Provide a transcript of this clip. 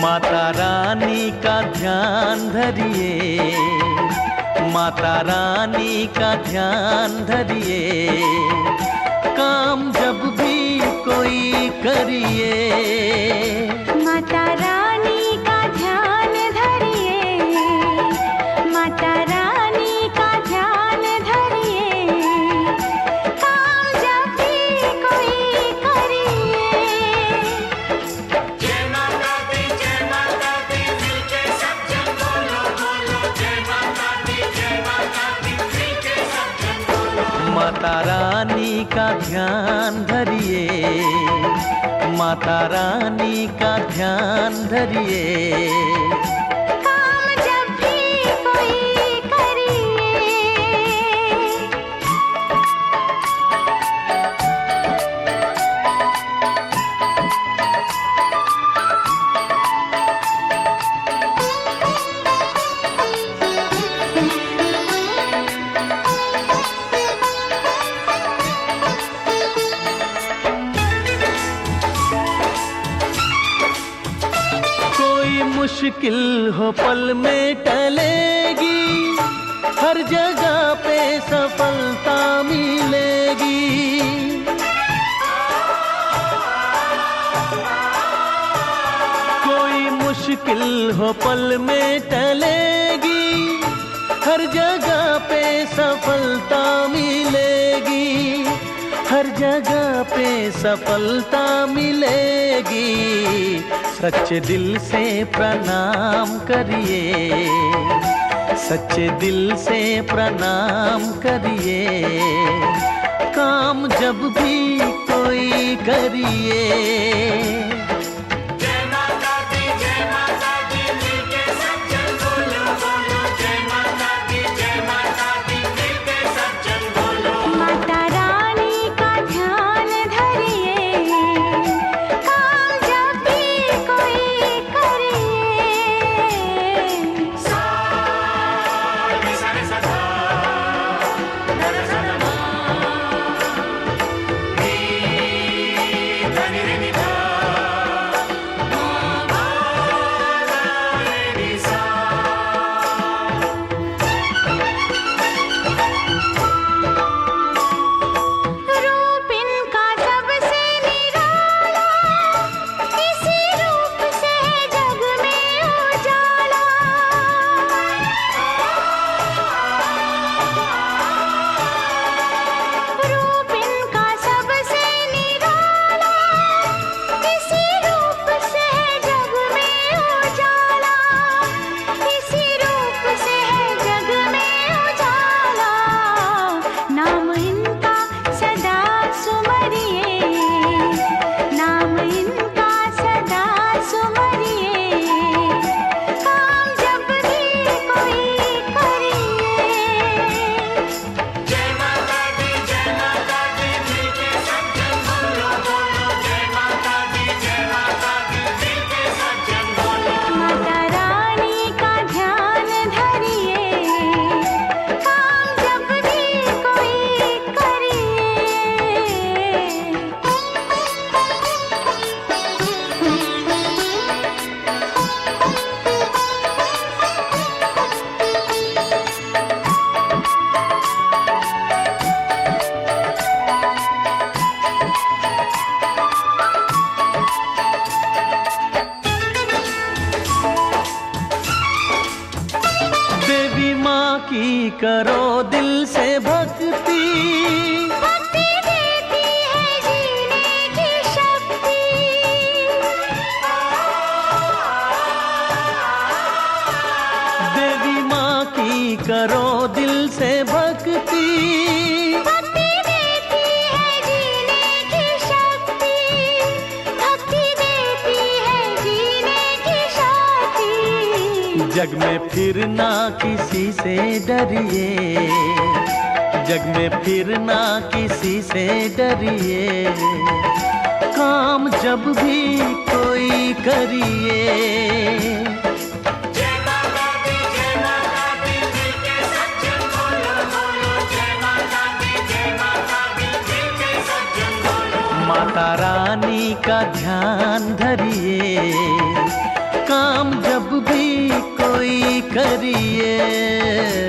माता रानी का ध्यान धरिए, माता रानी का ध्यान धरिए, काम जब भी कोई करिए। माता रानी का ध्यान धरिए, माता रानी का ध्यान धरिए, काम जब भी कोई करिए। जय माता दी मिलके सब जन बोलो बोलो, जय माता दी मिलके सब जन बोलो। माता रानी का ध्यान धरिए, माता रानी का ध्यान धरिए, काम जब भी कोई करिए। मुश्किल हो पल में टलेगी, हर जगह पे सफलता मिलेगी। कोई मुश्किल हो पल में टलेगी, हर जगह पे सफलता मिलेगी, हर जगह पे सफलता मिलेगी। सच्चे दिल से प्रणाम करिए, सच्चे दिल से प्रणाम करिए, काम जब भी कोई करिए। जय माता दी मिलके सब जन बोलो बोलो, जय माता दी मिलके सब जन बोलो। माता रानी का ध्यान धरिए, काम जब भी कोई करिए। सा रे सा रे सा धा, धा रे सा धा मा, नी धा नी रे नी धा, मा धा रे नी सा। रूप इनका सबसे निराला, इसी रूप से है जग में उजाला। रूप इनका सबसे निराला, इसी रूप से है जग में उजाला, इसी रूप से है जग में उजाला। नाम इनका सदा सुमरिए, नाम इनका सदा सुमरिए, काम जब भी कोई करिए। जय माता दी मिलके सब जन बोलो बोलो, जय माता दी मिलके सब जन बोलो। माता रानी का ध्यान धरिए, काम जब भी कोई करिए। देवी माँ की करो दिल से भक्ति, भक्ति देती है जीने की शक्ति। देवी माँ की करो दिल से भक्ति, भक्ति देती है जीने की शक्ति, भक्ति देती है जीने की शक्ति। जग में फिर ना किसी से डरिए, जग में फिर ना किसी से डरिए, काम जब भी कोई करिए। जय माता दी मिलके सब जन बोलो बोलो, जय माता दी मिलके सब जन बोलो। माता रानी का ध्यान धरिए, जरिए